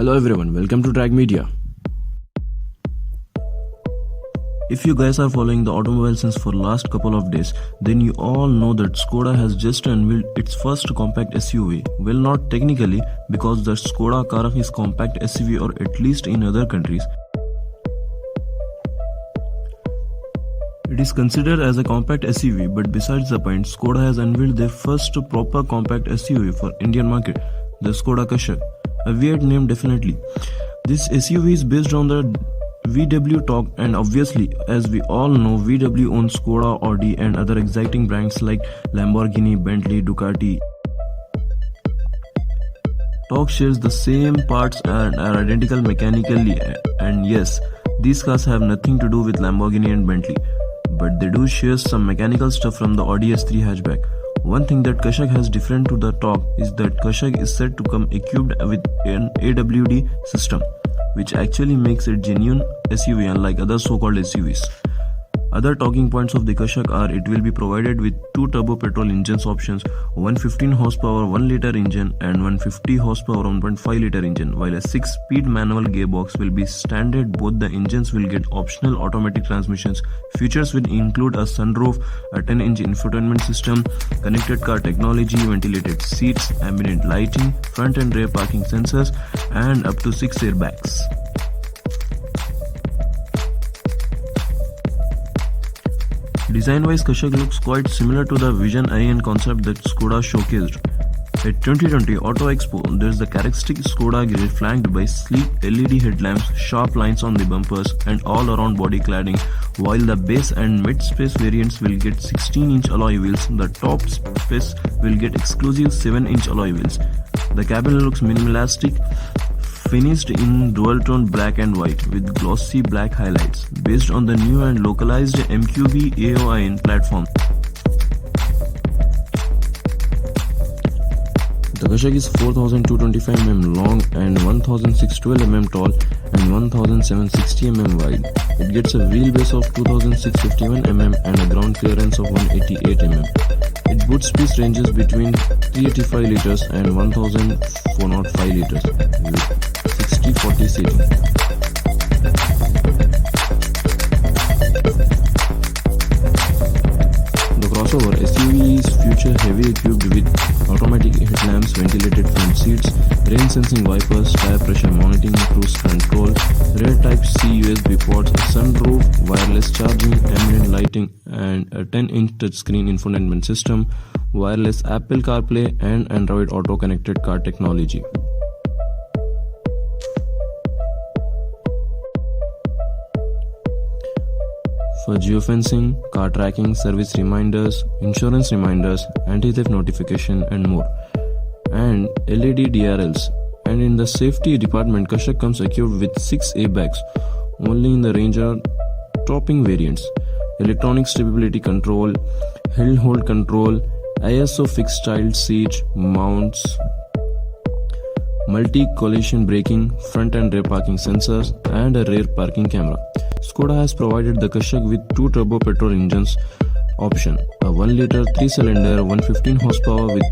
Hello everyone, welcome to Drag Media. If you guys are following the automobile since for last couple of days, then you all know that Skoda has just unveiled its first compact SUV. Well, not technically, because the Skoda Karak is compact SUV, or at least in other countries. It is considered as a compact SUV, but besides the point, Skoda has unveiled their first proper compact SUV for Indian market, the Skoda Kashak. A weird name definitely. This SUV is based on the VW Talk, and obviously, as we all know, VW owns Skoda, Audi and other exciting brands like Lamborghini, Bentley, Ducati. Talk shares the same parts and are identical mechanically, and yes, these cars have nothing to do with Lamborghini and Bentley, but they do share some mechanical stuff from the Audi S3 hatchback. One thing that Kashak has different to the Talk is that Kashak is said to come equipped with an AWD system, which actually makes it genuine SUV unlike other so-called SUVs. Other talking points of the Kashak are it will be provided with 2 turbo petrol engines options, 115 horsepower 1 liter engine and 150 horsepower 1.5 liter engine, while a 6-speed manual gearbox will be standard. Both the engines will get optional automatic transmissions. Features will include a sunroof, a 10-inch infotainment system, connected car technology, ventilated seats, ambient lighting, front and rear parking sensors, and up to 6 airbags. Design-wise, Kashak looks quite similar to the Vision IN concept that Skoda showcased at 2020 Auto Expo. There is the characteristic Skoda grille flanked by sleek LED headlamps, sharp lines on the bumpers, and all-around body cladding, while the base and mid-space variants will get 16-inch alloy wheels. The top space will get exclusive 7-inch alloy wheels. The cabin looks minimalistic, finished in dual-tone black and white with glossy black highlights, based on the new and localized MQB AOIN platform. The Kashak is 4,225 mm long and 1,612 mm tall and 1,760 mm wide. It gets a wheelbase of 2,651 mm and a ground clearance of 188 mm. Its boot space ranges between 385 liters and 1,405 liters with 60-40 seating. The crossover SUV is future heavy, equipped with automatic headlamps, ventilated front seats, rain sensing wipers, tire pressure monitoring, cruise control, rear Type-C USB ports, sunroof, wireless charging, ambient lighting, and a 10-inch touchscreen infotainment system, wireless Apple CarPlay and Android Auto connected car technology. For geofencing, car tracking, service reminders, insurance reminders, anti-theft notification and more. And LED DRLs. And in the safety department, Kashak comes equipped with 6 airbags, only in the Ranger topping variants. Electronic stability control, hill hold control, ISO fixed child seat mounts, multi-collision braking, front and rear parking sensors, and a rear parking camera. Skoda has provided the Kashak with 2 turbo petrol engines option, a 1 liter 3-cylinder 115 horsepower with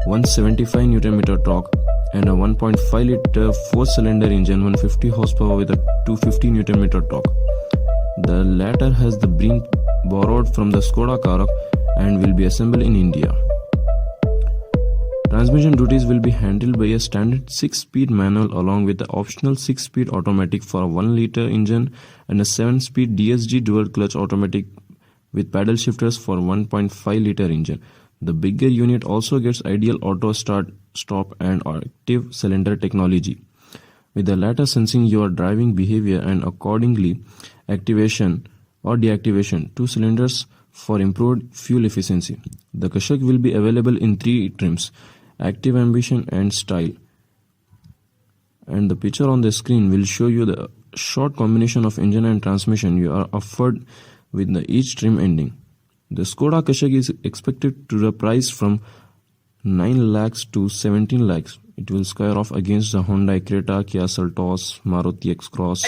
175 Nm torque, and a 1.5 liter 4-cylinder engine 150 horsepower with a 250 Nm torque. The latter has been borrowed from the Skoda Karak and will be assembled in India. Transmission duties will be handled by a standard 6-speed manual along with the optional 6-speed automatic for a 1 liter engine and a 7-speed DSG dual clutch automatic with paddle shifters for 1.5 liter engine. The bigger unit also gets ideal auto start, stop and active cylinder technology, with the latter sensing your driving behavior and accordingly activation or deactivation 2 cylinders for improved fuel efficiency. The Kashak will be available in 3 trims: Active, Ambition and Style. And the picture on the screen will show you the short combination of engine and transmission you are offered with each trim ending. The Skoda Kashak is expected to rise from 9 lakhs to 17 lakhs. It will square off against the Hyundai Creta, Kia Seltos, Maruti X-Cross.